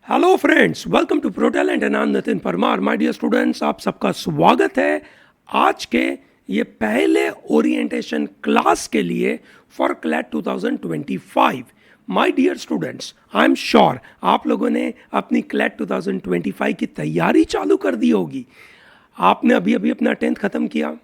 Hello friends, welcome to Pro Talent and I am Nitin Parmar. My dear students, आप सबका स्वागत है आज के ये पहले ओरिएंटेशन क्लास के लिए for CLAT 2025। My dear students, I am sure आप लोगों ने अपनी क्लैट 2025 की तैयारी चालू कर दी होगी। आपने अभी अभी अपना 10th ख़त्म किया,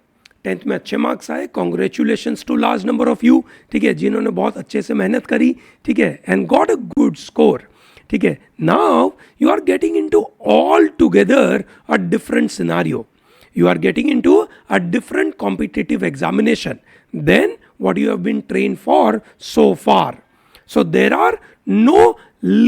10th में अच्छे मार्क्स आए, congratulations to large number of you, ठीक है, जिन्होंने बहुत अच्छे से मेहनत करी, ठीक है, and got a good score, ठीक है। Now you are getting into all together a different scenario, you are getting into a different competitive examination than what you have been trained for so far. So there are no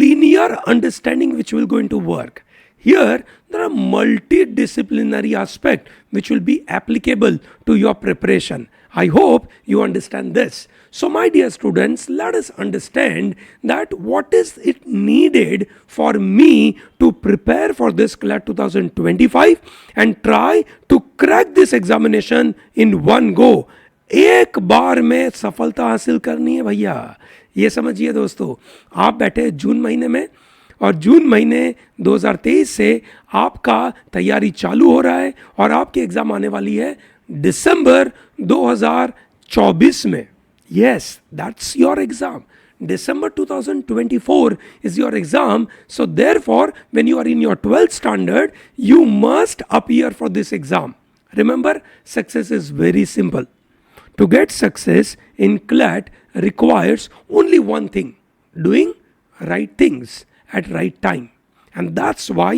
linear understanding which will going to work. Here there are multidisciplinary aspect which will be applicable to your preparation. I hope you understand this. So my dear students, let us understand that what is it needed for me to prepare for this CLAT 2025 and try to crack this examination in one go. एक बार में सफलता हासिल करनी है भैया, ये समझिए दोस्तों। आप बैठे जून महीने में और जून महीने 2023 से आपका तैयारी चालू हो रहा है और आपकी एग्जाम आने वाली है दिसंबर 2024 में। Yes, that's your exam. December 2024 is your exam. So therefore, when you are in your 12th standard, you must appear for this exam. Remember, success is very simple. To get success in CLAT requires only one thing: doing right things at right time. And that's why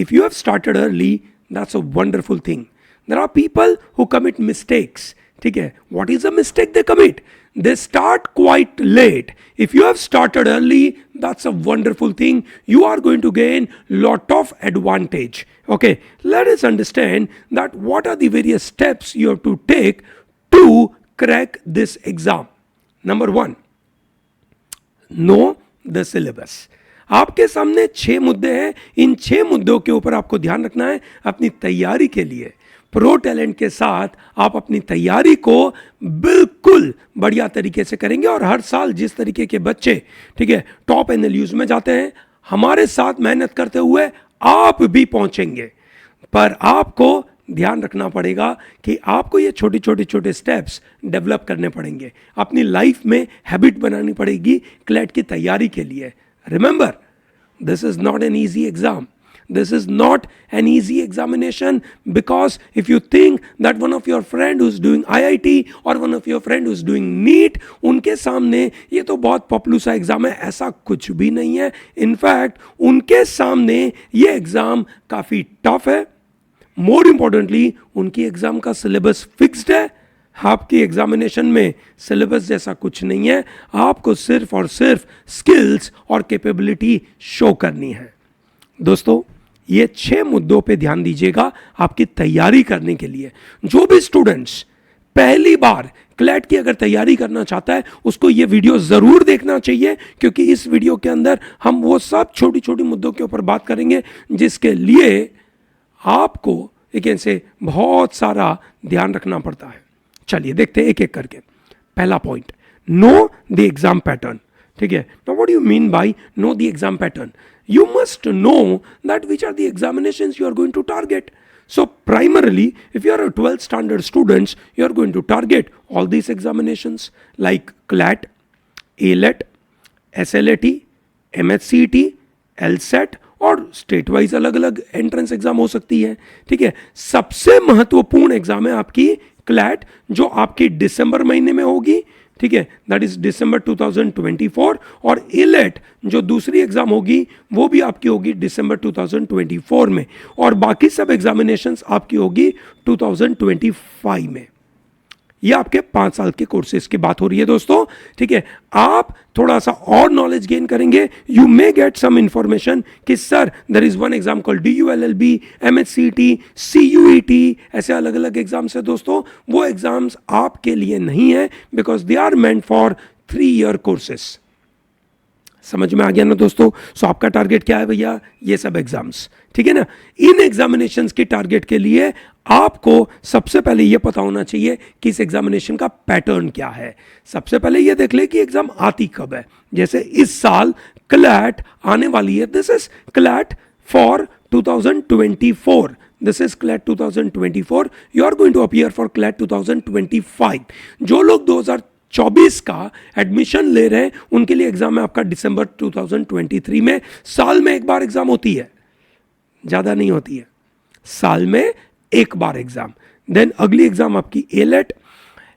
if you have started early, that's a wonderful thing. There are people who commit mistakes. ठीक है, what is a mistake they commit? They start quite late. If you have started early, that's a wonderful thing. You are going to gain lot of advantage. Okay, let us understand that what are the various steps you have to take to crack this exam. Number one, know the syllabus. आपके सामने 6 मुद्दे हैं। इन 6 मुद्दों के ऊपर आपको ध्यान रखना है अपनी तैयारी के लिए। प्रो टैलेंट के साथ आप अपनी तैयारी को बिल्कुल बढ़िया तरीके से करेंगे और हर साल जिस तरीके के बच्चे, ठीक है, टॉप एनएलयूज में जाते हैं, हमारे साथ मेहनत करते हुए आप भी पहुंचेंगे। पर आपको ध्यान रखना पड़ेगा कि आपको ये छोटे स्टेप्स डेवलप करने पड़ेंगे, अपनी लाइफ में हैबिट बनानी पड़ेगी क्लैट की तैयारी के लिए। Remember, this is not an easy exam. This is not an easy examination, because if you think that one of your friend who's doing IIT or one of your friend who's doing NEET, उनके सामने ये तो बहुत popular सा exam है, ऐसा कुछ भी नहीं है। इनफैक्ट उनके सामने ये एग्जाम काफ़ी टफ है। मोर इम्पोर्टेंटली, उनकी एग्जाम का सिलेबस फिक्स्ड है। आपकी एग्जामिनेशन में सिलेबस जैसा कुछ नहीं है, आपको सिर्फ और सिर्फ स्किल्स और कैपेबिलिटी शो करनी है। दोस्तों, ये 6 मुद्दों पे ध्यान दीजिएगा आपकी तैयारी करने के लिए। जो भी स्टूडेंट्स पहली बार क्लैट की अगर तैयारी करना चाहता है, उसको ये वीडियो जरूर देखना चाहिए, क्योंकि इस वीडियो के अंदर हम वो सब छोटी मुद्दों के ऊपर बात करेंगे जिसके लिए आपको एक ऐसे बहुत सारा ध्यान रखना पड़ता है। चलिए देखते हैं एक एक करके। पहला point, know the exam pattern. ठीक है, now what do you mean by know the exam pattern? You must know that which are the examinations you are going to target. So primarily, if you are a 12th standard students, you are going to target all these examinations like CLAT, ALET, SLAT, MHCET, LSAT और state wise अलग अलग entrance exam हो सकती है। ठीक है, सबसे महत्वपूर्ण एग्जाम है आपकी क्लैट, जो आपकी दिसंबर महीने में होगी। ठीक है, दैट इज दिसंबर 2024। और इलेट जो दूसरी एग्जाम होगी वो भी आपकी होगी दिसंबर 2024 में, और बाकी सब एग्जामिनेशंस आपकी होगी 2025 में। ये आपके 5 साल के कोर्सेज की बात हो रही है दोस्तों। ठीक है, आप थोड़ा सा और नॉलेज गेन करेंगे। You may get some information कि sir there is one exam called DULLB, MHCET, CUET, ऐसे अलग अलग एग्जाम्स है दोस्तों। वो एग्जाम्स आपके लिए नहीं है, because they are meant for 3 year courses. समझ में आ गया ना दोस्तों? सो आपका टारगेट क्या है भैया? ये सब एग्जाम्स, ठीक है ना। इन एग्जामिनेशंस के टारगेट के लिए आपको सबसे पहले ये पता होना चाहिए कि इस एग्जामिनेशन का पैटर्न क्या है। सबसे पहले ये देख ले कि एग्जाम आती कब है। जैसे इस साल क्लैट आने वाली है, this is CLAT for 2024. This is CLAT 2024. You are going to appear for CLAT 2025. जो लोग 2024 का एडमिशन ले रहे हैं उनके लिए एग्जाम है आपका दिसंबर 2023 में। साल में एक बार एग्जाम होती है, ज्यादा नहीं होती है, साल में एक बार एग्जाम। देन अगली एग्जाम आपकी एलेट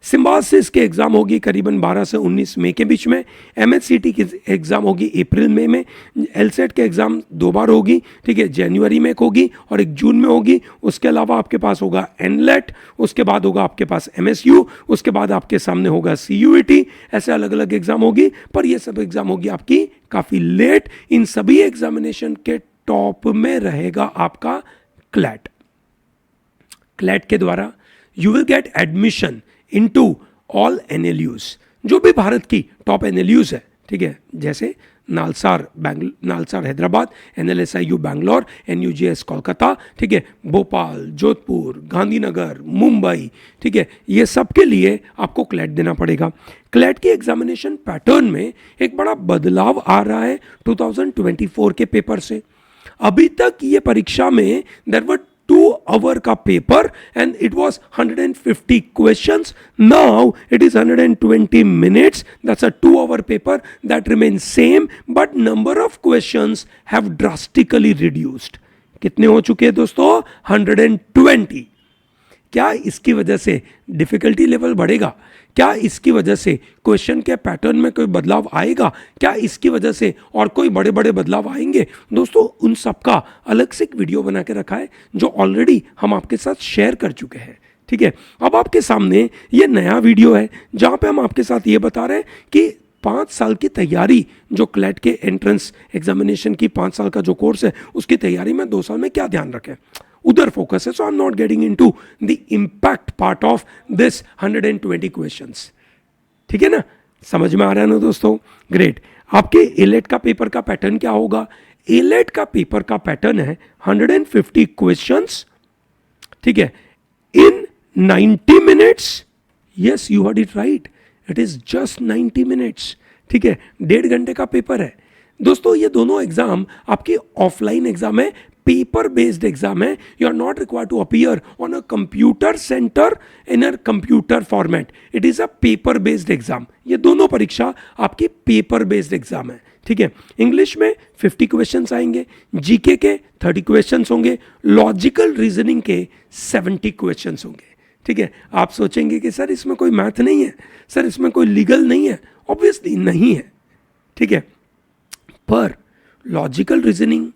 सिम्बासिस के एग्जाम होगी करीबन 12 से 19 मई के बीच में। एमएचसीटी की एग्जाम होगी अप्रैल मई में। एलसेट के एग्जाम 2 बार होगी, ठीक है, जनवरी में एक होगी और एक जून में होगी। उसके अलावा आपके पास होगा एनलेट, उसके बाद होगा आपके पास एमएसयू, उसके बाद आपके सामने होगा सीयूईटी। ऐसे अलग अलग एग्जाम होगी, पर ये सब एग्जाम होगी आपकी काफी लेट। इन सभी एग्जामिनेशन के टॉप में रहेगा आपका क्लैट। क्लैट के द्वारा you will get admission into all NLUs, जो भी भारत की टॉप एनएलयूज है, ठीक है, जैसे नालसार हैदराबाद, एनएलएसआईयू बैंगलोर, एनयूजीएस कोलकाता, ठीक है, भोपाल, जोधपुर, गांधीनगर, मुंबई, ठीक है, ये सब के लिए आपको क्लैट देना पड़ेगा। क्लैट की एग्जामिनेशन पैटर्न में एक बड़ा बदलाव आ रहा है 2024 के पेपर से। अभी तक ये परीक्षा में देयर वर 2 hour का paper and it was 150 questions. Now it is 120 minutes. That's a 2 hour paper that remains same, but number of questions have drastically reduced. कितने हो चुके हैं दोस्तों? 120. क्या इसकी वजह से डिफिकल्टी लेवल बढ़ेगा? क्या इसकी वजह से क्वेश्चन के पैटर्न में कोई बदलाव आएगा? क्या इसकी वजह से और कोई बड़े बड़े बदलाव आएंगे? दोस्तों उन सब का अलग से एक वीडियो बना के रखा है जो ऑलरेडी हम आपके साथ शेयर कर चुके हैं, ठीक है। अब आपके सामने ये नया वीडियो है जहां पे हम आपके साथ ये बता रहे हैं कि 5 साल की तैयारी, जो क्लैट के एंट्रेंस एग्जामिनेशन की 5 साल का जो कोर्स है उसकी तैयारी में 2 साल में क्या ध्यान रखें, उधर फोकस है। So I am not getting into the impact part of this 120 questions, ठीक है ना। समझ में आ रहा है ना दोस्तों? ग्रेट। आपके एलेट का पेपर का पैटर्न क्या होगा? एलेट का पेपर का पैटर्न है 150 क्वेश्चंस, ठीक है, इन 90 minutes. Yes, you heard it right, it is just 90 minutes, ठीक है, 1.5 घंटे का पेपर है। दोस्तों ये दोनों एग्जाम आपकी ऑफलाइन एग्जाम है, पेपर बेस्ड एग्जाम है। You are not required to appear on a computer centre in a computer format, it is a paper based exam. ये दोनों परीक्षा आपकी पेपर बेस्ड एग्जाम है, ठीक है। इंग्लिश में 50 क्वेश्चंस आएंगे, जीके के 30 क्वेश्चंस होंगे, लॉजिकल रीजनिंग के 70 क्वेश्चंस होंगे, ठीक है। आप सोचेंगे कि सर इसमें कोई मैथ नहीं है, सर इसमें कोई लीगल नहीं है। ऑब्वियसली नहीं है, ठीक है, पर लॉजिकल रीजनिंग,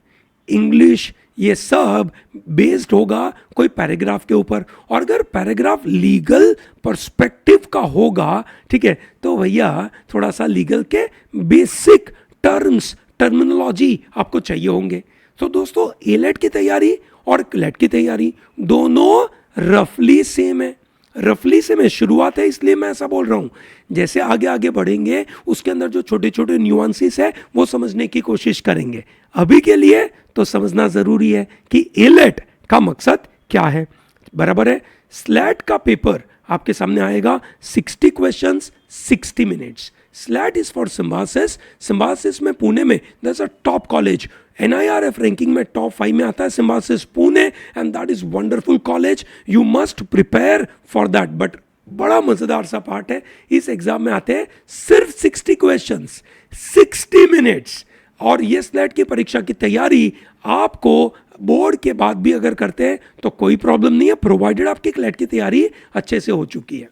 इंग्लिश, ये सब बेस्ड होगा कोई पैराग्राफ के ऊपर। और अगर पैराग्राफ लीगल पर्सपेक्टिव का होगा, ठीक है, तो भैया थोड़ा सा लीगल के बेसिक टर्म्स, टर्मिनोलॉजी आपको चाहिए होंगे। तो दोस्तों एलेट की तैयारी और क्लैट की तैयारी दोनों रफली सेम है, रफली से मैं शुरुआत है, इसलिए मैं ऐसा बोल रहा हूं। जैसे आगे आगे बढ़ेंगे उसके अंदर जो छोटे छोटे न्यूआंसेस है वो समझने की कोशिश करेंगे। अभी के लिए तो समझना जरूरी है कि एलेट का मकसद क्या है, बराबर है। स्लैट का पेपर आपके सामने आएगा 60 questions 60 minutes. Slate is for Symbiosis. Symbiosis में पुणे में that's a top college, NIRF ranking में टॉप 5 में आता है Symbiosis Pune, and that is wonderful college. You must prepare for that. But बड़ा मजेदार सा पार्ट है, इस एग्जाम में आते हैं सिर्फ 60 क्वेश्चंस 60 मिनट्स। और ये स्लैट की परीक्षा की तैयारी आपको बोर्ड के बाद भी अगर करते हैं तो कोई प्रॉब्लम नहीं है, प्रोवाइडेड आपकी क्लैट की तैयारी अच्छे से हो चुकी है।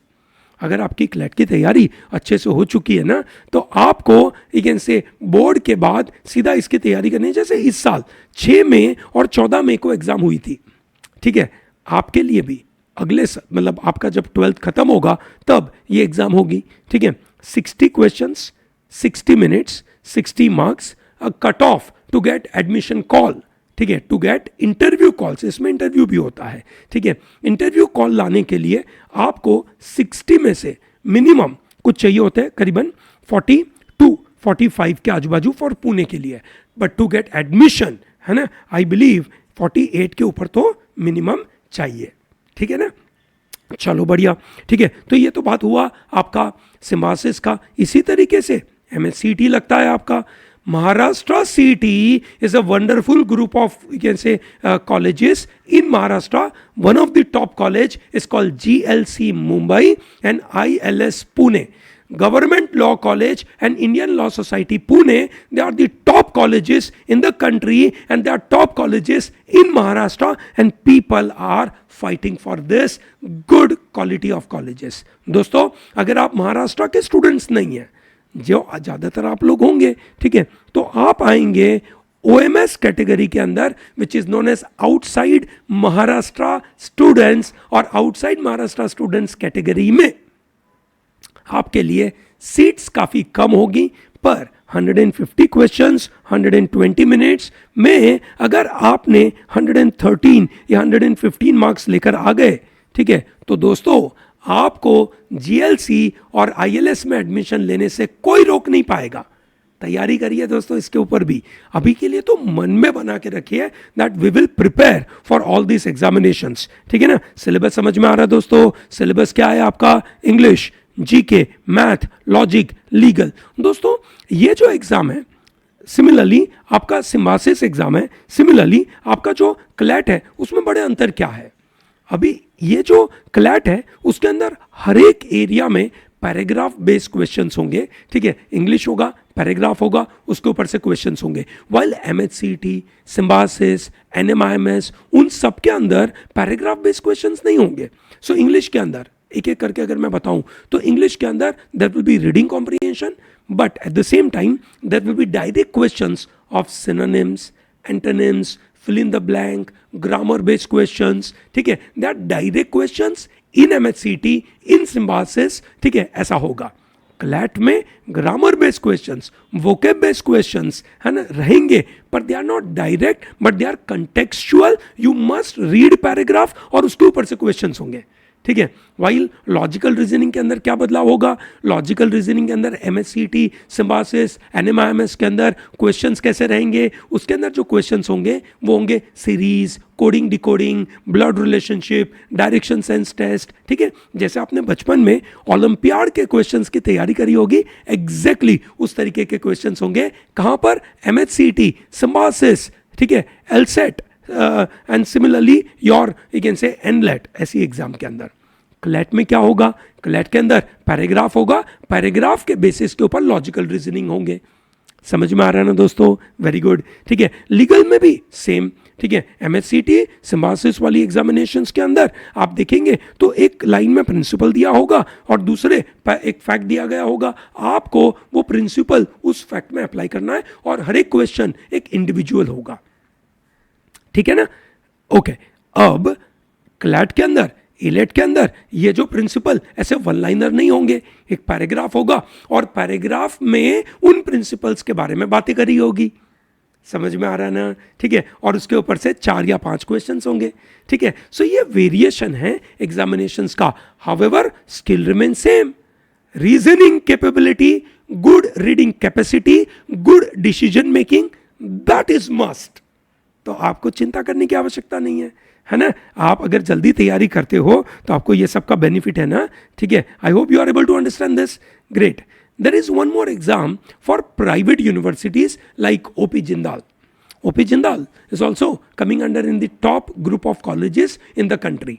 अगर आपकी क्लैट की तैयारी अच्छे से हो चुकी है ना, तो आपको यू कैन से बोर्ड के बाद सीधा इसकी तैयारी करनी है। जैसे इस साल 6 मई और 14 मई को एग्जाम हुई थी, ठीक है, आपके लिए भी अगले मतलब आपका जब 12th खत्म होगा तब ये एग्जाम होगी, ठीक है। 60 questions 60 minutes 60 marks, a cut off to get admission call, ठीक है, टू गेट इंटरव्यू कॉल्स। इसमें इंटरव्यू भी होता है, ठीक है। इंटरव्यू कॉल लाने के लिए आपको 60 में से मिनिमम कुछ चाहिए होते हैं करीबन 40 to 45 के आजू बाजू फॉर पुणे के लिए, बट टू गेट एडमिशन, है ना, आई बिलीव 48 के ऊपर तो मिनिमम चाहिए, ठीक है ना। चलो बढ़िया, ठीक है। तो ये तो बात हुआ आपका सिम्बासिस का। इसी तरीके से MSCT लगता है आपका। Maharashtra CET is a wonderful group of, you can say, colleges in Maharashtra. One of the top college is called GLC Mumbai and ILS Pune. Government Law College and Indian Law Society Pune, they are the top colleges in the country and they are top colleges in Maharashtra, and people are fighting for this good quality of colleges. दोस्तों, अगर आप महाराष्ट्र के students नहीं हैं, जो ज़्यादातर आप लोग होंगे, ठीक है, तो आप आएंगे OMS कैटेगरी के अंदर, which is known as outside Maharashtra students, और आउटसाइड महाराष्ट्र स्टूडेंट्स कैटेगरी में आपके लिए सीट्स काफ़ी कम होगी, पर 150 क्वेश्चंस 120 मिनट्स में अगर आपने 113 या 115 मार्क्स लेकर आ गए, ठीक है, तो दोस्तों आपको GLC और ILS में एडमिशन लेने से कोई रोक नहीं पाएगा। तैयारी करिए दोस्तों इसके ऊपर भी। अभी के लिए तो मन में बना के रखिए that we will prepare for all this examinations, ठीक है ना। सिलेबस समझ में आ रहा है दोस्तों? सिलेबस क्या है आपका? English, GK, math, logic, legal. दोस्तों ये जो एग्जाम है, सिमिलरली आपका सिम्बासिस एग्जाम है, सिमिलरली आपका जो क्लैट है, उसमें बड़े अंतर क्या है? अभी ये जो क्लैट है उसके अंदर हर एक एरिया में पैराग्राफ बेस्ड क्वेश्चंस होंगे, ठीक है, इंग्लिश होगा, पैराग्राफ होगा, उसके ऊपर से क्वेश्चंस होंगे। वाइल MHCT, सिम्बासिस, NMIMS, उन सब के अंदर पैराग्राफ बेस्ड क्वेश्चंस नहीं होंगे। सो इंग्लिश के अंदर एक एक करके अगर मैं बताऊं तो इंग्लिश के अंदर there will be reading comprehension, but at the same time there will be direct questions of synonyms, antonyms, fill in the blank, grammar based questions, ठीक है, they are direct questions in MHCT, in symbiosis, ठीक है, ऐसा होगा। CLAT में grammar based questions, vocab based questions, है ना, रहेंगे, पर they are not direct, but they are contextual. You must read paragraph और उसके ऊपर से क्वेश्चंस होंगे, ठीक है। वाइल लॉजिकल रीजनिंग के अंदर क्या बदलाव होगा? लॉजिकल रीजनिंग के अंदर MHCT, सिम्बासिस, NMIMS के अंदर क्वेश्चंस कैसे रहेंगे? उसके अंदर जो क्वेश्चंस होंगे वो होंगे series, coding, decoding, blood relationship, direction sense test, ठीक है। जैसे आपने बचपन में ओलंपियाड के क्वेश्चंस की तैयारी करी होगी, एग्जैक्टली उस तरीके के क्वेश्चंस होंगे। कहाँ पर? MHCT, सिम्बासिस, ठीक है, LSAT and similarly your you can say NLET, ऐसी एग्जाम के अंदर। क्लैट में क्या होगा? क्लैट के अंदर पैराग्राफ होगा, पैराग्राफ के बेसिस के ऊपर लॉजिकल रीजनिंग होंगे। समझ में आ रहा है ना दोस्तों? वेरी गुड, ठीक है। लीगल में भी सेम, ठीक है। MHCT, सिम्बासिस वाली एग्जामिनेशंस के अंदर आप देखेंगे तो एक लाइन में प्रिंसिपल दिया होगा और दूसरे एक फैक्ट दिया गया होगा, आपको वो प्रिंसिपल उस फैक्ट में अप्लाई करना है, और हर एक क्वेश्चन एक इंडिविजुअल होगा, ठीक है ना। ओके, अब क्लैट के अंदर, इलेट के अंदर ये जो प्रिंसिपल ऐसे वन लाइनर नहीं होंगे, एक पैराग्राफ होगा और पैराग्राफ में उन प्रिंसिपल्स के बारे में बातें करी होगी। समझ में आ रहा है ना? ठीक है, और उसके ऊपर से 4 या 5 क्वेश्चंस होंगे, ठीक है। सो ये वेरिएशन है एग्जामिनेशंस का। However skill remain same, reasoning capability, good reading capacity, good decision making, that is must. तो आपको चिंता करने की आवश्यकता नहीं है ना। आप अगर जल्दी तैयारी करते हो तो आपको ये सब का बेनिफिट है ना, ठीक है। I hope you are able to understand this. Great. There is one more exam for private universities like OP Jindal. OP Jindal is also coming under in the top group of colleges in the country.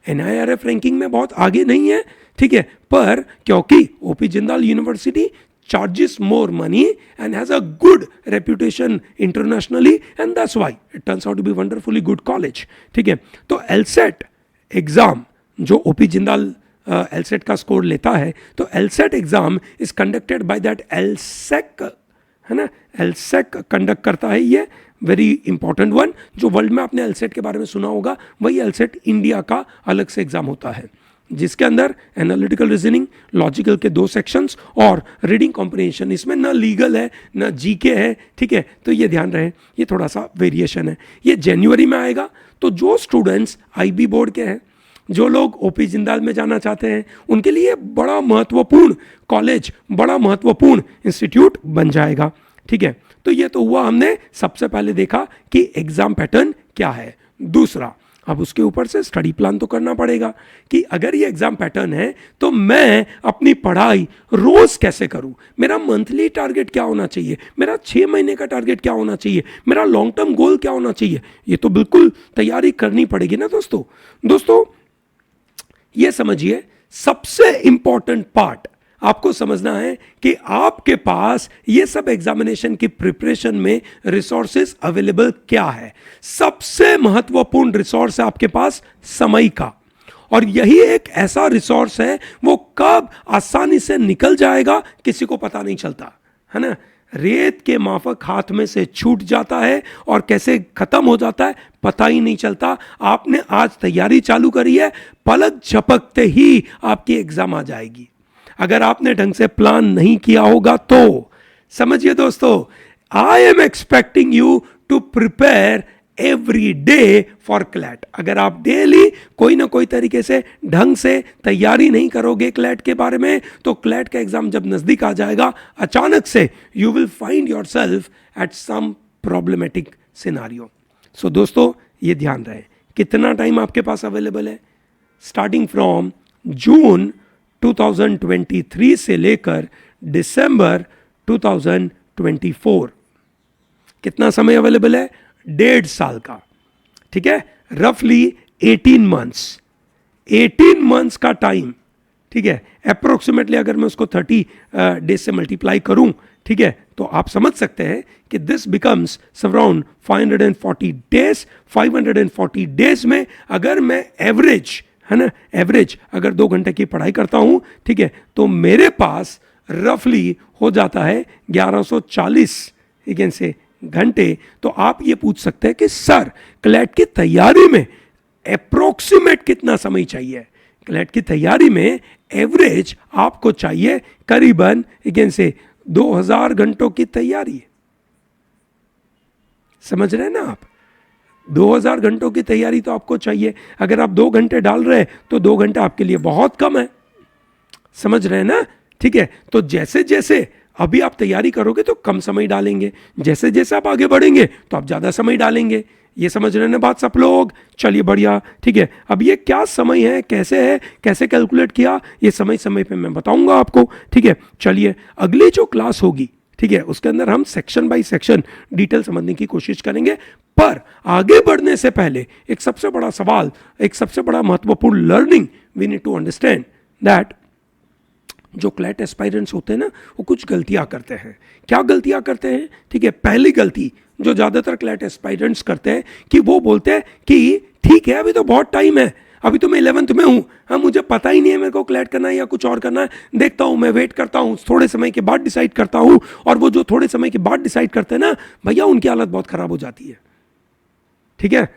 NIRF ranking में बहुत आगे नहीं है, ठीक है, पर क्योंकि OP Jindal university charges more money and has a good reputation internationally, and that's why it turns out to be wonderfully good college, ठीक है। तो LSAT एग्जाम जो OP Jindal LSAT का स्कोर लेता है, तो LSAT exam is conducted by that LSEC, है ना, LSEC कंडक्ट करता है ये, वेरी इंपॉर्टेंट वन। जो वर्ल्ड में आपने LSAT के बारे में सुना होगा, वही LSAT इंडिया का अलग से एग्जाम होता है, जिसके अंदर एनालिटिकल रीजनिंग, लॉजिकल के 2 सेक्शंस और रीडिंग कॉम्प्रिहेंशन। इसमें ना लीगल है ना GK है, ठीक है। तो ये ध्यान रहे, ये थोड़ा सा वेरिएशन है। ये जनवरी में आएगा। तो जो स्टूडेंट्स IB बोर्ड के हैं, जो लोग ओपी जिंदाल में जाना चाहते हैं उनके लिए बड़ा महत्वपूर्ण कॉलेज, बड़ा महत्वपूर्ण इंस्टीट्यूट बन जाएगा। ठीक है, तो ये तो हुआ, हमने सबसे पहले देखा कि एग्जाम पैटर्न क्या है। दूसरा, अब उसके ऊपर से स्टडी प्लान तो करना पड़ेगा कि अगर ये एग्जाम पैटर्न है तो मैं अपनी पढ़ाई रोज कैसे करूं, मेरा मंथली टारगेट क्या होना चाहिए, मेरा 6 महीने का टारगेट क्या होना चाहिए, मेरा लॉन्ग टर्म गोल क्या होना चाहिए, ये तो बिल्कुल तैयारी करनी पड़ेगी ना दोस्तों। ये समझिए, सबसे इंपॉर्टेंट पार्ट आपको समझना है कि आपके पास ये सब एग्जामिनेशन की प्रिपरेशन में रिसोर्सेज अवेलेबल क्या है। सबसे महत्वपूर्ण रिसोर्स है आपके पास समय का, और यही एक ऐसा रिसोर्स है वो कब आसानी से निकल जाएगा किसी को पता नहीं चलता, है ना। रेत के माफक हाथ में से छूट जाता है और कैसे खत्म हो जाता है पता ही नहीं चलता। आपने आज तैयारी चालू करी है, पलक झपकते ही आपकी एग्जाम आ जाएगी। अगर आपने ढंग से प्लान नहीं किया होगा तो समझिए दोस्तों, I am expecting you to prepare every day for CLAT. अगर आप डेली कोई ना कोई तरीके से ढंग से तैयारी नहीं करोगे क्लैट के बारे में, तो क्लैट का एग्जाम जब नजदीक आ जाएगा, अचानक से you will find yourself at some problematic scenario. So दोस्तों, ये ध्यान रहे कितना टाइम आपके पास अवेलेबल है। स्टार्टिंग फ्रॉम जून 2023 से लेकर दिसंबर 2024 कितना समय अवेलेबल है? 1.5 साल का। ठीक है, रफली 18 मंथ्स, 18 मंथ्स का टाइम। ठीक है, अप्रोक्सीमेटली अगर मैं उसको 30 डेज से मल्टीप्लाई करूं, ठीक है, तो आप समझ सकते हैं कि this becomes around 540 days. 540 days में अगर मैं एवरेज, है ना, एवरेज अगर 2 घंटे की पढ़ाई करता हूं, ठीक है, तो मेरे पास रफली हो जाता है 1140 से घंटे। तो आप ये पूछ सकते हैं कि सर क्लैट की तैयारी में अप्रोक्सीमेट कितना समय चाहिए? क्लैट की तैयारी में एवरेज आपको चाहिए करीबन 2000 घंटों की तैयारी। समझ रहे हैं ना आप? 2000 घंटों की तैयारी तो आपको चाहिए। अगर आप 2 घंटे डाल रहे हैं तो 2 घंटे आपके लिए बहुत कम है। समझ रहे हैं ना? ठीक है, तो जैसे जैसे अभी आप तैयारी करोगे तो कम समय डालेंगे, जैसे जैसे आप आगे बढ़ेंगे तो आप ज्यादा समय डालेंगे। ये समझ रहे हैं ना बात सब लोग? चलिए बढ़िया। ठीक है, अब ये क्या समय है, कैसे कैलकुलेट किया, ये समय समय पे मैं बताऊंगा आपको। ठीक है, चलिए अगली जो क्लास होगी, ठीक है, उसके अंदर हम सेक्शन बाय सेक्शन डिटेल समझने की कोशिश करेंगे। पर आगे बढ़ने से पहले एक सबसे बड़ा सवाल, एक सबसे बड़ा महत्वपूर्ण learning we need to understand that जो क्लैट एस्पायरेंट्स होते हैं ना, वो कुछ गलतियां करते हैं। क्या गलतियां करते हैं? ठीक है, पहली गलती जो ज्यादातर क्लैट एस्पायरेंट्स करते हैं कि वो बोलते हैं कि ठीक है अभी तो बहुत टाइम है, अभी तो मैं 11th में हूं, हाँ मुझे पता ही नहीं है मेरे को क्लैट करना है या कुछ और करना है, देखता हूं, मैं वेट करता हूं, थोड़े समय के बाद डिसाइड करता हूं। और वो जो थोड़े समय के बाद डिसाइड करते हैं ना भैया, उनकी हालत बहुत खराब हो जाती है। ठीक है,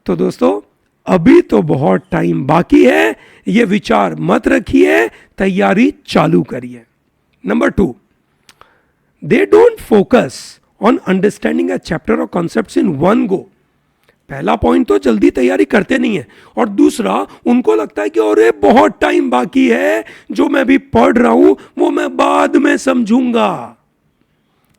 तो दोस्तों अभी तो बहुत टाइम बाकी है, ये विचार मत रखिए, तैयारी चालू करिए। Number 2, they don't focus on understanding a chapter और कॉन्सेप्ट्स इन वन गो। पहला पॉइंट तो जल्दी तैयारी करते नहीं है, और दूसरा उनको लगता है कि अरे बहुत टाइम बाकी है, जो मैं भी पढ़ रहा हूं वो मैं बाद में समझूंगा।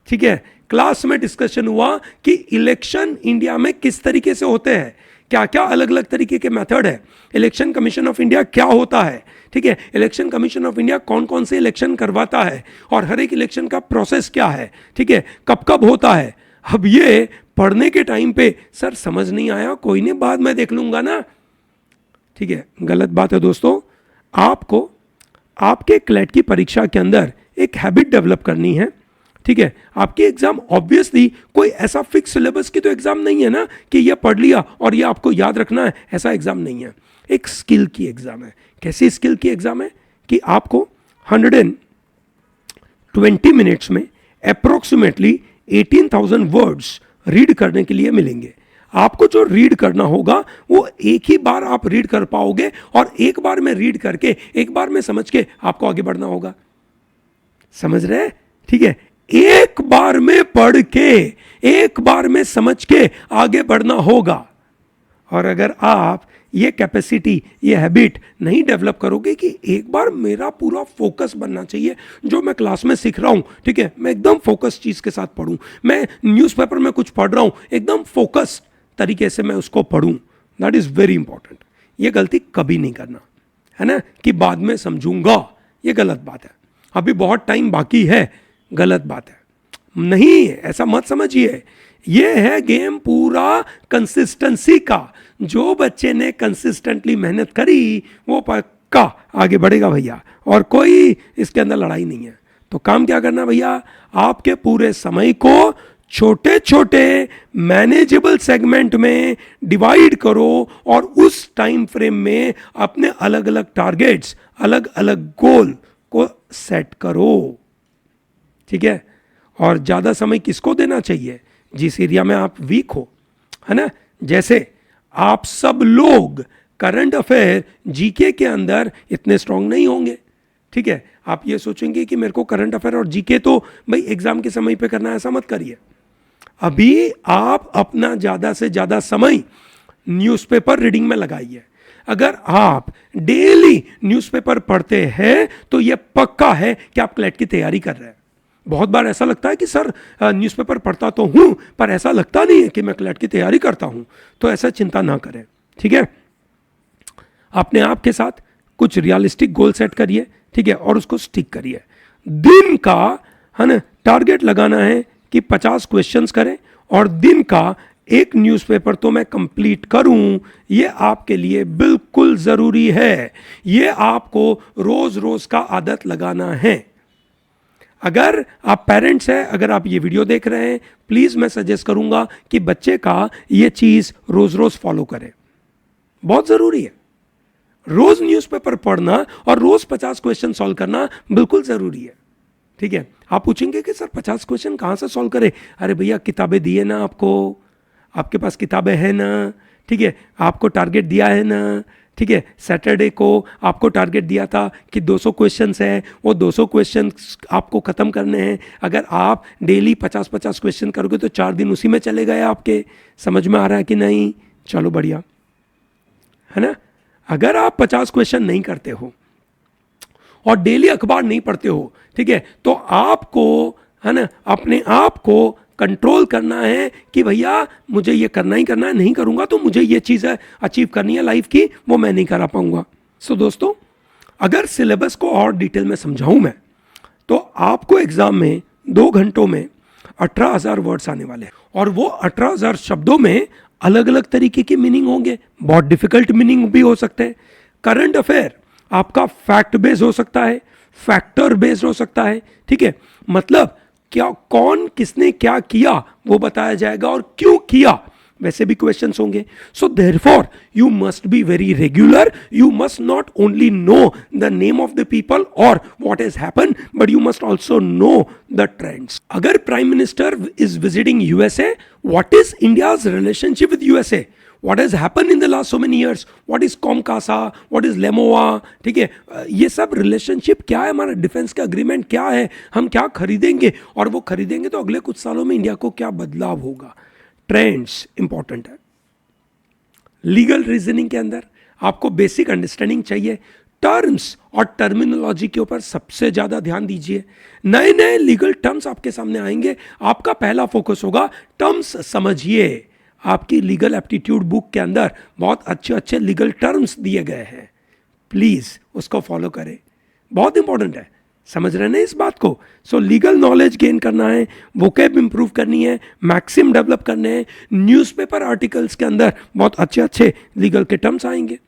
ठीक है, क्लास में डिस्कशन हुआ कि इलेक्शन इंडिया में किस तरीके से होते हैं, क्या क्या अलग अलग तरीके के मेथड है, इलेक्शन कमीशन ऑफ इंडिया क्या होता है। ठीक है, इलेक्शन कमीशन ऑफ इंडिया कौन कौन से इलेक्शन करवाता है और हर एक इलेक्शन का प्रोसेस क्या है, ठीक है, कब कब होता है। अब ये पढ़ने के टाइम पे सर समझ नहीं आया, कोई नहीं बाद में देख लूंगा ना। ठीक है, गलत बात है दोस्तों। आपको आपके क्लैट की परीक्षा के अंदर एक हैबिट डेवलप करनी है। ठीक है, आपकी एग्जाम ऑब्वियसली कोई ऐसा फिक्स सिलेबस की तो एग्जाम नहीं है ना कि ये पढ़ लिया और ये आपको याद रखना है, ऐसा एग्जाम नहीं है। एक स्किल की एग्जाम है। कैसी स्किल की एग्जाम है कि आपको 120 मिनट्स में अप्रोक्सीमेटली 18,000 वर्ड्स रीड करने के लिए मिलेंगे। आपको जो रीड करना होगा वो एक ही बार आप रीड कर पाओगे, और एक बार में रीड करके, एक बार में समझ के आपको आगे बढ़ना होगा। समझ रहे? ठीक है, एक बार में पढ़ के, एक बार में समझ के आगे बढ़ना होगा। और अगर आप ये कैपेसिटी, ये हैबिट नहीं डेवलप करोगे कि एक बार मेरा पूरा फोकस बनना चाहिए जो मैं क्लास में सीख रहा हूँ, ठीक है, मैं एकदम फोकस चीज़ के साथ पढ़ूँ, मैं न्यूज़पेपर में कुछ पढ़ रहा हूँ एकदम फोकस तरीके से मैं उसको पढ़ूँ, दैट इज़ वेरी इंपॉर्टेंट। ये गलती कभी नहीं करना, है ना, कि बाद में समझूंगा, ये गलत बात है। अभी बहुत टाइम बाकी है, गलत बात है, नहीं ऐसा मत समझिए। ये है गेम पूरा कंसिस्टेंसी का। जो बच्चे ने कंसिस्टेंटली मेहनत करी वो पक्का आगे बढ़ेगा भैया, और कोई इसके अंदर लड़ाई नहीं है। तो काम क्या करना भैया, आपके पूरे समय को छोटे छोटे मैनेजेबल सेगमेंट में डिवाइड करो और उस टाइम फ्रेम में अपने अलग अलग टारगेट्स, अलग अलग गोल को सेट करो, ठीक है। और ज़्यादा समय किसको देना चाहिए, जिस एरिया में आप वीक हो, है ना। जैसे आप सब लोग करंट अफेयर जीके के अंदर इतने स्ट्रांग नहीं होंगे, ठीक है। आप ये सोचेंगे कि मेरे को करंट अफेयर और जीके तो भाई एग्जाम के समय पे करना है, ऐसा मत करिए। अभी आप अपना ज़्यादा से ज़्यादा समय न्यूज़पेपर रीडिंग में लगाइए। अगर आप डेली न्यूज़पेपर पढ़ते हैं तो यह पक्का है कि आप क्लैट की तैयारी कर रहे हैं। बहुत बार ऐसा लगता है कि सर न्यूज़पेपर पढ़ता तो हूं पर ऐसा लगता नहीं है कि मैं क्लैट की तैयारी करता हूं, तो ऐसा चिंता ना करें, ठीक है। अपने आप के साथ कुछ रियलिस्टिक गोल सेट करिए, ठीक है, और उसको स्टिक करिए। दिन का, है ना, टारगेट लगाना है कि 50 क्वेश्चंस करें और दिन का एक न्यूज़पेपर तो मैं कंप्लीट करूं। ये आपके लिए बिल्कुल ज़रूरी है, ये आपको रोज़ रोज़ का आदत लगाना है। अगर आप पेरेंट्स हैं, अगर आप ये वीडियो देख रहे हैं, प्लीज़ मैं सजेस्ट करूंगा कि बच्चे का ये चीज़ रोज़ रोज़ फॉलो करें, बहुत ज़रूरी है। रोज़ न्यूज़पेपर पढ़ना और रोज़ 50 क्वेश्चन सॉल्व करना बिल्कुल ज़रूरी है, ठीक है। आप पूछेंगे कि सर 50 क्वेश्चन कहाँ से सॉल्व करें? अरे भैया किताबें दी है ना आपको, आपके पास किताबें हैं ना, ठीक है, आपको टारगेट दिया है ना, ठीक है। सैटरडे को आपको टारगेट दिया था कि 200 क्वेश्चंस है, वो 200 क्वेश्चंस आपको ख़त्म करने हैं। अगर आप डेली 50-50 क्वेश्चन करोगे तो 4 दिन उसी में चले गए आपके। समझ में आ रहा है कि नहीं? चलो बढ़िया, है ना। अगर आप 50 क्वेश्चन नहीं करते हो और डेली अखबार नहीं पढ़ते हो, ठीक है, तो आपको, है ना, अपने आप को कंट्रोल करना है कि भैया मुझे ये करना ही करना है, नहीं करूंगा तो मुझे ये चीज़ अचीव करनी है लाइफ की, वो मैं नहीं करा पाऊंगा। सो दोस्तों, अगर सिलेबस को और डिटेल में समझाऊं मैं, तो आपको एग्जाम में 2 घंटों में 18,000 वर्ड्स आने वाले हैं और वो 18,000 शब्दों में अलग अलग तरीके के मीनिंग होंगे, बहुत डिफिकल्ट मीनिंग भी हो सकते हैं। करंट अफेयर आपका फैक्ट बेस्ड हो सकता है, फैक्टर बेस्ड हो सकता है, ठीक है, मतलब क्या, कौन किसने क्या किया वो बताया जाएगा और क्यों किया, वैसे भी क्वेश्चंस होंगे। So therefore you must be very regular, you must not only know the name of the people और what has happen, but you must also know the trends. अगर prime minister is visiting USA, what is India's relationship with USA, what has happened in the last so many years, what is COMCASA, what is लेमोवा, ठीक है, ये सब relationship क्या है, हमारा defence का agreement क्या है, हम क्या खरीदेंगे और वो खरीदेंगे तो अगले कुछ सालों में इंडिया को क्या बदलाव होगा। ट्रेंड्स इंपॉर्टेंट है। लीगल रीजनिंग के अंदर आपको बेसिक अंडरस्टैंडिंग चाहिए। टर्म्स और टर्मिनोलॉजी के ऊपर सबसे ज़्यादा ध्यान दीजिए। नए नए लीगल टर्म्स आपके सामने आएंगे, आपका पहला फोकस होगा टर्म्स समझिए। आपकी लीगल एप्टीट्यूड बुक के अंदर बहुत अच्छे अच्छे लीगल टर्म्स दिए गए हैं, प्लीज़ उसको फॉलो करें, बहुत इंपॉर्टेंट है। समझ रहे हैं इस बात को? सो लीगल नॉलेज गेन करना है, वोकैब इंप्रूव करनी है, मैक्सिम डेवलप करने हैं। न्यूज़पेपर आर्टिकल्स के अंदर बहुत अच्छे अच्छे लीगल के टर्म्स आएंगे।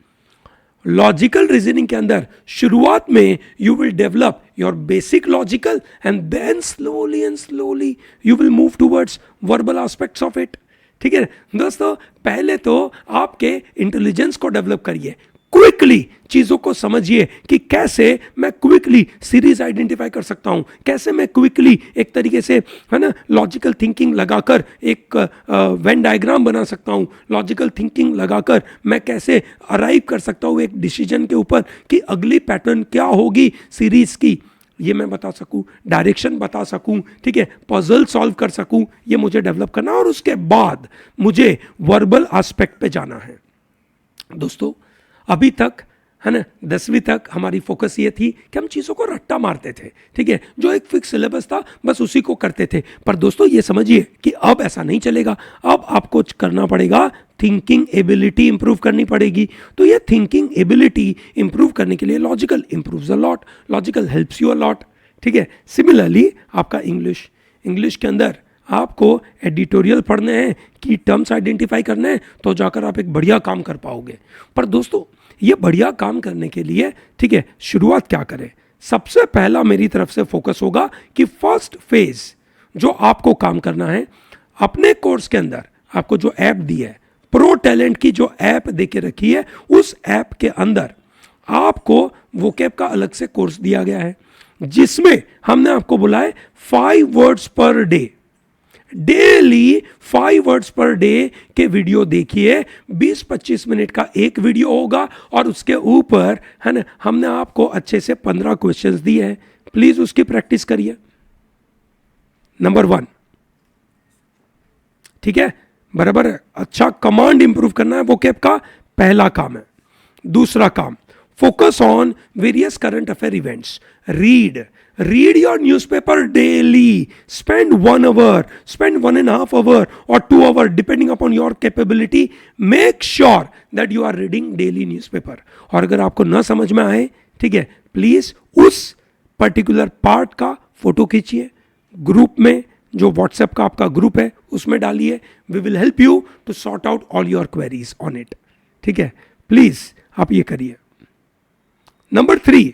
लॉजिकल रीजनिंग के अंदर शुरुआत में you will develop your basic logical and then slowly you will move towards verbal aspects of it, ठीक है दोस्तों। पहले तो आपके इंटेलिजेंस को डेवलप करिए, क्विकली चीज़ों को समझिए कि कैसे मैं क्विकली सीरीज आइडेंटिफाई कर सकता हूं, कैसे मैं क्विकली एक तरीके से, है ना, लॉजिकल थिंकिंग लगाकर एक वेन डायग्राम बना सकता हूं, लॉजिकल थिंकिंग लगाकर मैं कैसे अराइव कर सकता हूं एक डिसीजन के ऊपर कि अगली पैटर्न क्या होगी सीरीज की, ये मैं बता सकूं, डायरेक्शन बता सकूं, ठीक है, पजल सॉल्व कर सकूं, ये मुझे डेवलप करना। और उसके बाद मुझे वर्बल एस्पेक्ट पे जाना है। दोस्तों अभी तक है ना 10वीं तक हमारी फोकस ये थी कि हम चीज़ों को रट्टा मारते थे, ठीक है, जो एक फिक्स सिलेबस था बस उसी को करते थे। पर दोस्तों ये समझिए कि अब ऐसा नहीं चलेगा, अब आपको करना पड़ेगा, थिंकिंग एबिलिटी इंप्रूव करनी पड़ेगी। तो ये थिंकिंग एबिलिटी इंप्रूव करने के लिए logical improves a lot, logical helps you a lot, ठीक है। सिमिलरली आपका इंग्लिश के अंदर आपको एडिटोरियल पढ़ने हैं, की टर्म्स आइडेंटिफाई करने हैं, तो जाकर आप एक बढ़िया काम कर पाओगे। पर दोस्तों ये बढ़िया काम करने के लिए, ठीक है, शुरुआत क्या करें? सबसे पहला मेरी तरफ से फोकस होगा कि फर्स्ट फेज जो आपको काम करना है, अपने कोर्स के अंदर आपको जो ऐप दी है, प्रो टैलेंट की जो ऐप देके रखी है, उस ऐप के अंदर आपको वोकैब का अलग से कोर्स दिया गया है, जिसमें हमने आपको बोला है 5 words per day, daily 5 words per day के वीडियो देखिए। 20-25 मिनट का एक वीडियो होगा और उसके ऊपर है ना हमने आपको अच्छे से 15 क्वेश्चंस दिए हैं, प्लीज उसकी प्रैक्टिस करिए। नंबर 1, ठीक है, बराबर है। अच्छा कमांड इंप्रूव करना है, वो कैब का पहला काम है। दूसरा काम, focus on various current affair events, read your newspaper daily, spend 1 hour, spend 1.5 hour or 2 hour depending upon your capability, make sure that you are reading daily newspaper। और अगर आपको ना समझ में आए, ठीक है, प्लीज उस पर्टिकुलर पार्ट का फोटो खींचिए, ग्रुप में जो व्हाट्सएप का आपका ग्रुप है उसमें डालिए, we will help you to sort out all your queries on it, ठीक है, प्लीज आप ये करिए। नंबर 3,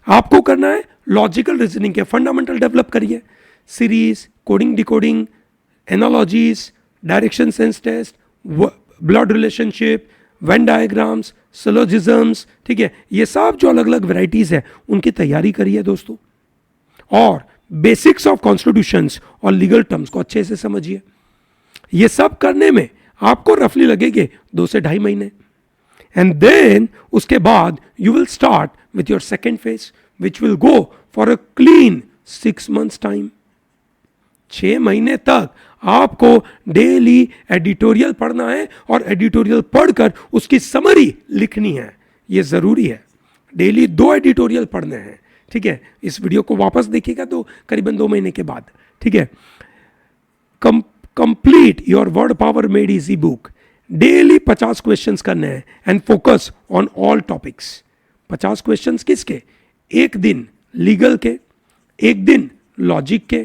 आपको करना है लॉजिकल रीजनिंग के फंडामेंटल डेवलप करिए, series, coding decoding, analogies, direction sense test, blood relationship, venn diagrams, syllogisms, ठीक है, ये सब जो अलग अलग वैरायटीज है उनकी तैयारी करिए दोस्तों। और बेसिक्स ऑफ कॉन्स्टिट्यूशंस और लीगल टर्म्स को अच्छे से समझिए। ये सब करने में आपको रफली लगेंगे 2 से 2.5 महीने, एंड देन उसके बाद you will start with your second phase which will go for a clean 6 months time। 6 महीने तक आपको डेली एडिटोरियल पढ़ना है और एडिटोरियल पढ़कर उसकी समरी लिखनी है, यह जरूरी है। डेली 2 एडिटोरियल पढ़ने हैं, ठीक है। इस वीडियो को वापस देखिएगा तो करीबन 2 महीने के बाद, ठीक है। Complete your word power made easy book, daily 50 questions करने हैं and focus on all topics. 50 questions किसके? एक दिन लीगल के, एक दिन लॉजिक के,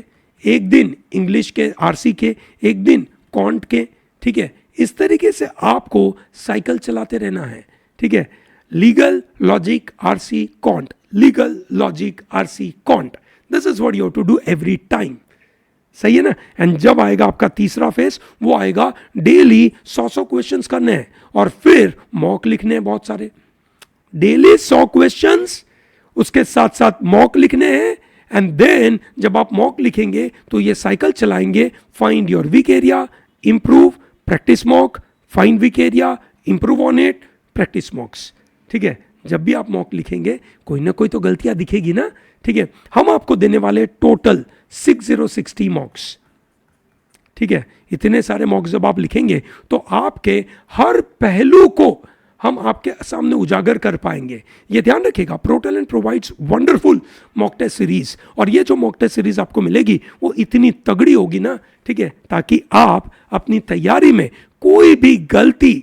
एक दिन इंग्लिश के आरसी के, एक दिन कॉन्ट के, ठीक है। इस तरीके से आपको साइकिल चलाते रहना है, ठीक है। Legal, logic, RC, quant, legal, logic, RC, quant, this is what you have to do every time, सही है ना। एंड जब आएगा आपका तीसरा फेज, वो आएगा डेली 100 क्वेश्चंस करने हैं और फिर मॉक लिखने हैं बहुत सारे, डेली 100 क्वेश्चंस, उसके साथ साथ मॉक लिखने हैं। एंड देन जब आप मॉक लिखेंगे तो ये साइकिल चलाएंगे, find your weak area, improve, practice mock, find weak area, improve on it, practice mocks, ठीक है। जब भी आप मॉक लिखेंगे कोई ना कोई तो गलतियां दिखेगी ना, ठीक है। हम आपको देने वाले टोटल 6060 मॉक्स, ठीक है। इतने सारे मॉक्स जब आप लिखेंगे तो आपके हर पहलू को हम आपके सामने उजागर कर पाएंगे। ये ध्यान रखिएगा, Pro Talent provides wonderful mock test series, और ये जो मॉक टेस्ट सीरीज आपको मिलेगी वो इतनी तगड़ी होगी ना, ठीक है, ताकि आप अपनी तैयारी में कोई भी गलती,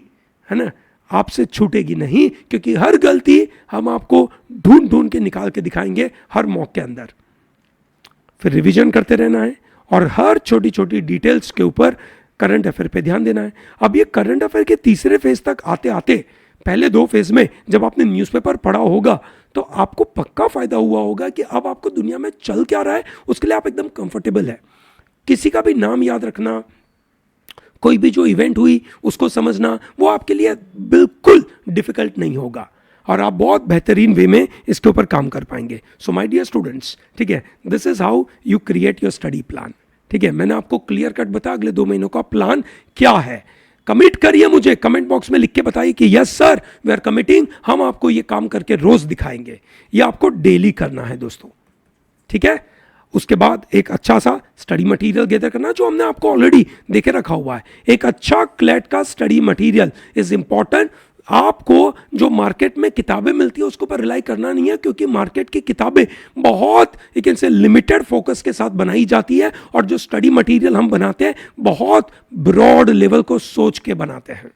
है ना, आपसे छूटेगी नहीं, क्योंकि हर गलती हम आपको ढूंढ ढूंढ के निकाल के दिखाएंगे हर मॉक के अंदर। फिर रिवीजन करते रहना है और हर छोटी छोटी डिटेल्स के ऊपर करंट अफेयर पे ध्यान देना है। अब ये करंट अफेयर के तीसरे फेज तक आते आते पहले 2 फेज में जब आपने न्यूज़पेपर पढ़ा होगा तो आपको पक्का फायदा हुआ होगा कि अब आपको दुनिया में चल क्या रहा है उसके लिए आप एकदम कंफर्टेबल है। किसी का भी नाम याद रखना, कोई भी जो इवेंट हुई उसको समझना, वो आपके लिए बिल्कुल डिफिकल्ट नहीं होगा और आप बहुत बेहतरीन वे में इसके ऊपर काम कर पाएंगे। सो माय डियर स्टूडेंट्स, ठीक है, this is how you create your study plan, ठीक है। मैंने आपको क्लियर कट बताया अगले 2 महीनों का प्लान क्या है। कमिट करिए, मुझे कमेंट बॉक्स में लिख के बताइए कि yes sir we are committing, हम आपको ये काम करके रोज दिखाएंगे। ये आपको डेली करना है दोस्तों, ठीक है। उसके बाद एक अच्छा सा स्टडी मटेरियल गैदर करना जो हमने आपको ऑलरेडी देके रखा हुआ है। एक अच्छा क्लैट का स्टडी मटेरियल इज इंपॉर्टेंट आपको जो मार्केट में किताबें मिलती है उसके ऊपर रिलाई करना नहीं है, क्योंकि मार्केट की किताबें बहुत एक से लिमिटेड फोकस के साथ बनाई जाती है, और जो स्टडी मटेरियल हम बनाते हैं बहुत ब्रॉड लेवल को सोच के बनाते हैं.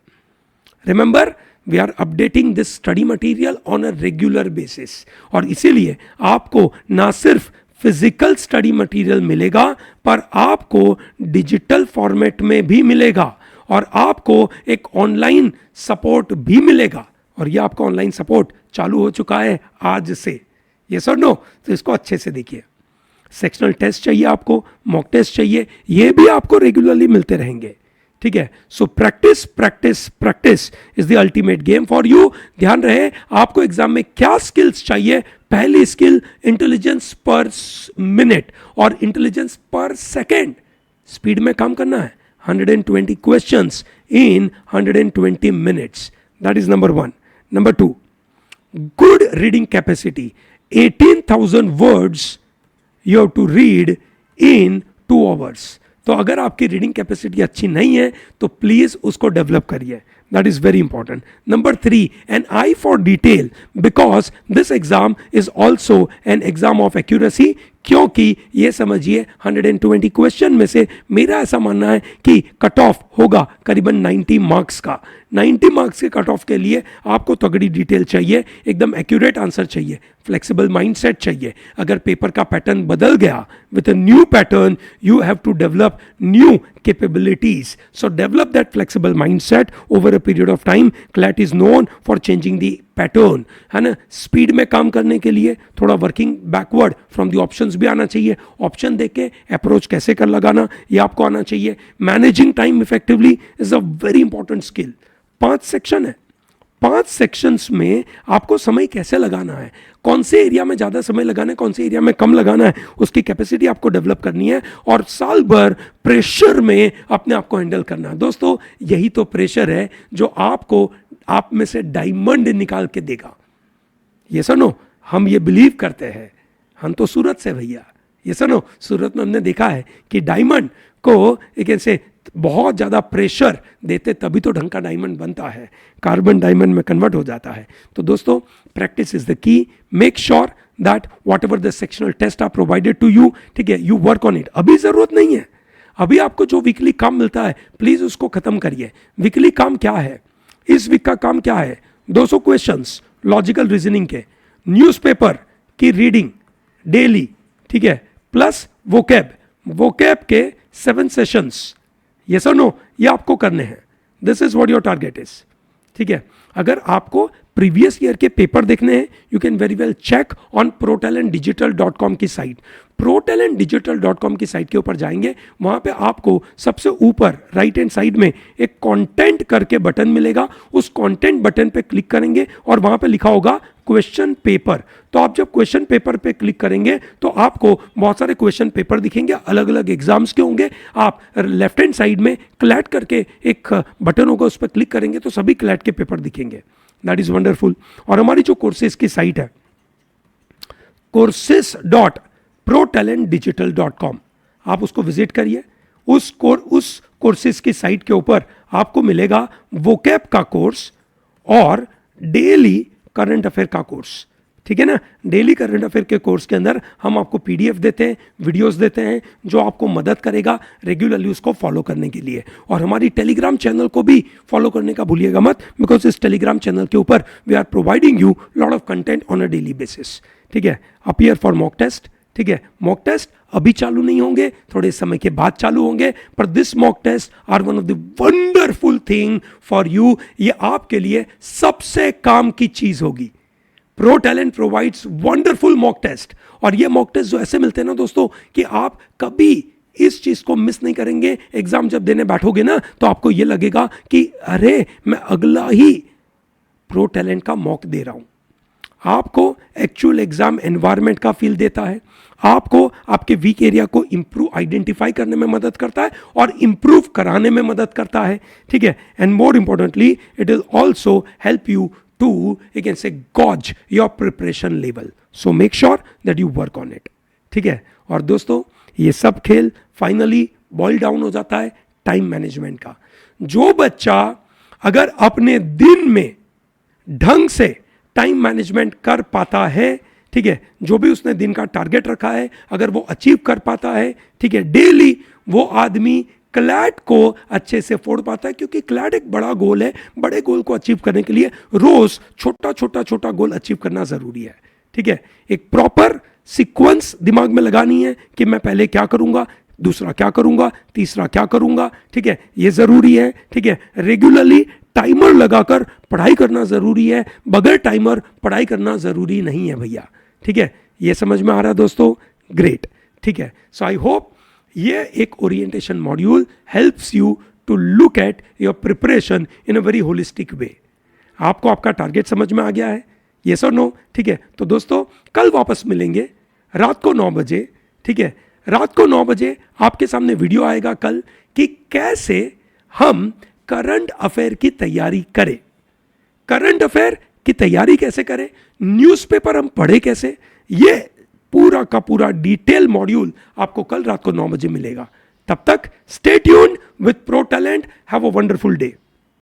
Remember, we are updating this study material on a regular basis, और इसीलिए आपको ना सिर्फ फिजिकल स्टडी मटेरियल मिलेगा, पर आपको डिजिटल फॉर्मेट में भी मिलेगा, और आपको एक ऑनलाइन सपोर्ट भी मिलेगा. और ये आपका ऑनलाइन सपोर्ट चालू हो चुका है आज से. यस और नो? तो इसको अच्छे से देखिए. सेक्शनल टेस्ट चाहिए आपको, मॉक टेस्ट चाहिए, ये भी आपको रेगुलरली मिलते रहेंगे. ठीक है. So practice practice practice is the ultimate game for you. ध्यान रहे आपको एग्जाम में क्या स्किल्स चाहिए. पहली स्किल इंटेलिजेंस पर मिनट और इंटेलिजेंस पर सेकेंड. स्पीड में काम करना है. 120 questions in 120 minutes. That is number 1. Number 2, good reading capacity. 18,000 words you have to read in 2 hours. तो अगर आपकी रीडिंग कैपेसिटी अच्छी नहीं है तो प्लीज उसको डेवलप करिए. That is very important. Number 3, an eye for detail, because this exam is also an exam of accuracy. क्योंकि ये समझिए 120 क्वेश्चन में से मेरा ऐसा मानना है कि कट ऑफ होगा करीबन 90 मार्क्स का. 90 मार्क्स के कट ऑफ के लिए आपको तगड़ी डिटेल चाहिए, एकदम एक्यूरेट आंसर चाहिए, फ्लेक्सिबल माइंडसेट चाहिए. अगर पेपर का पैटर्न बदल गया, with a new pattern you have to develop new capabilities. So develop that flexible mindset over a period of time. CLAT is known for changing the pattern, है ना. Speed में काम करने के लिए थोड़ा working backward from the options भी आना चाहिए. ऑप्शन देख के अप्रोच कैसे कर लगाना ये आपको आना चाहिए. Managing time effectively is a very important skill. 5 section है. 5 सेक्शंस में आपको समय कैसे लगाना है, कौन से एरिया में ज़्यादा समय लगाना है, कौन से एरिया में कम लगाना है, उसकी कैपेसिटी आपको डेवलप करनी है. और साल भर प्रेशर में अपने आप को हैंडल करना है. दोस्तों यही तो प्रेशर है जो आपको आप में से डायमंड निकाल के देगा. ये सुनो, हम ये बिलीव करते हैं. हम तो सूरत से भैया, ये सुनो, सूरत में हमने देखा है कि डायमंड को एक ऐसे बहुत ज़्यादा प्रेशर देते तभी तो ढंग का डायमंड बनता है, कार्बन डायमंड में कन्वर्ट हो जाता है. तो दोस्तों practice is the key. Make sure that whatever the sectional test are provided to you, ठीक है, यू वर्क ऑन इट. अभी ज़रूरत नहीं है, अभी आपको जो वीकली काम मिलता है प्लीज़ उसको ख़त्म करिए. वीकली काम क्या है, इस वीक का काम क्या है, 200 क्वेश्चंस लॉजिकल रीजनिंग के, न्यूज़पेपर की रीडिंग डेली, ठीक है, प्लस वोकैब के 7 सेशंस. यस और नो, ये आपको करने हैं. This is what your target is. ठीक है. अगर आपको प्रीवियस ईयर के पेपर देखने हैं, you can very well check on protalentdigital.com की साइट. protalentdigital.com की साइट के ऊपर जाएंगे, वहां पे आपको सबसे ऊपर राइट हैंड साइड में एक कंटेंट करके बटन मिलेगा. उस कंटेंट बटन पे क्लिक करेंगे और वहां पे लिखा होगा क्वेश्चन पेपर. तो आप जब क्वेश्चन पेपर पे क्लिक करेंगे तो आपको बहुत सारे क्वेश्चन पेपर दिखेंगे, अलग अलग एग्जाम्स के होंगे. आप लेफ्ट हैंड साइड में क्लैट करके एक बटन होगा, उस पर क्लिक करेंगे तो सभी क्लैट के पेपर दिखेंगे. That is wonderful. और हमारी जो कोर्सेज की साइट है courses.protalentdigital.com, आप उसको विजिट करिए. उस कोर्सेज की साइट के ऊपर आपको मिलेगा वोकैब का कोर्स और डेली करंट अफेयर का कोर्स. ठीक है ना. डेली करंट अफेयर के कोर्स के अंदर हम आपको पीडीएफ देते हैं, वीडियोस देते हैं जो आपको मदद करेगा रेगुलरली उसको फॉलो करने के लिए. और हमारी टेलीग्राम चैनल को भी फॉलो करने का भूलिएगा मत, बिकॉज इस टेलीग्राम चैनल के ऊपर we are providing you lot of content on a daily basis. ठीक है. Appear for mock test. ठीक है. मॉक टेस्ट अभी चालू नहीं होंगे, थोड़े समय के बाद चालू होंगे, पर this mock test are one of the wonderful thing for you. ये आपके लिए सबसे काम की चीज होगी. Pro Talent provides wonderful mock test. और ये मॉक टेस्ट जो ऐसे मिलते हैं ना दोस्तों कि आप कभी इस चीज को मिस नहीं करेंगे. एग्जाम जब देने बैठोगे ना तो आपको ये लगेगा कि अरे मैं अगला ही प्रो टैलेंट का मॉक दे रहा हूं. आपको एक्चुअल एग्जाम एनवायरनमेंट का फील देता है, आपको आपके वीक एरिया को इंप्रूव आइडेंटिफाई करने में मदद करता है और इंप्रूव कराने में मदद करता है. ठीक है. And more importantly it will also help you to, you can say, gauge your preparation level. So make sure that you work on it. ठीक है. और दोस्तों ये सब खेल फाइनली बॉइल डाउन हो जाता है टाइम मैनेजमेंट का. जो बच्चा अगर अपने दिन में ढंग से टाइम मैनेजमेंट कर पाता है, ठीक है, जो भी उसने दिन का टारगेट रखा है अगर वो अचीव कर पाता है, ठीक है, डेली, वो आदमी क्लैट को अच्छे से फोड़ पाता है, क्योंकि क्लैट एक बड़ा गोल है। बड़े गोल को अचीव करने के लिए रोज छोटा छोटा छोटा गोल अचीव करना जरूरी है, ठीक है। एक प्रॉपर सीक्वेंस दिमाग में लगानी है कि मैं पहले क्या करूंगा, दूसरा क्या करूंगा, तीसरा क्या करूंगा, ठीक है, ये जरूरी है, ठीक है। रेगुलरली टाइमर लगाकर पढ़ाई करना जरूरी है, बगैर टाइमर पढ़ाई करना जरूरी नहीं है भैया, ठीक है। ये समझ में आ रहा है दोस्तों? ग्रेट, ठीक है। सो आई होप ये एक orientation module helps you to look at your preparation in a very holistic way. आपको आपका टारगेट समझ में आ गया है? यस और नो? ठीक है। तो दोस्तों कल वापस मिलेंगे रात को 9 बजे, ठीक है। रात को 9 बजे आपके सामने वीडियो आएगा कल कि कैसे हम करंट अफेयर की तैयारी करें, करंट अफेयर की तैयारी कैसे करें, न्यूज़पेपर हम पढ़े कैसे, ये पूरा का पूरा डिटेल मॉड्यूल आपको कल रात को 9 बजे मिलेगा। तब तक stay tuned with pro talent. Have a wonderful day.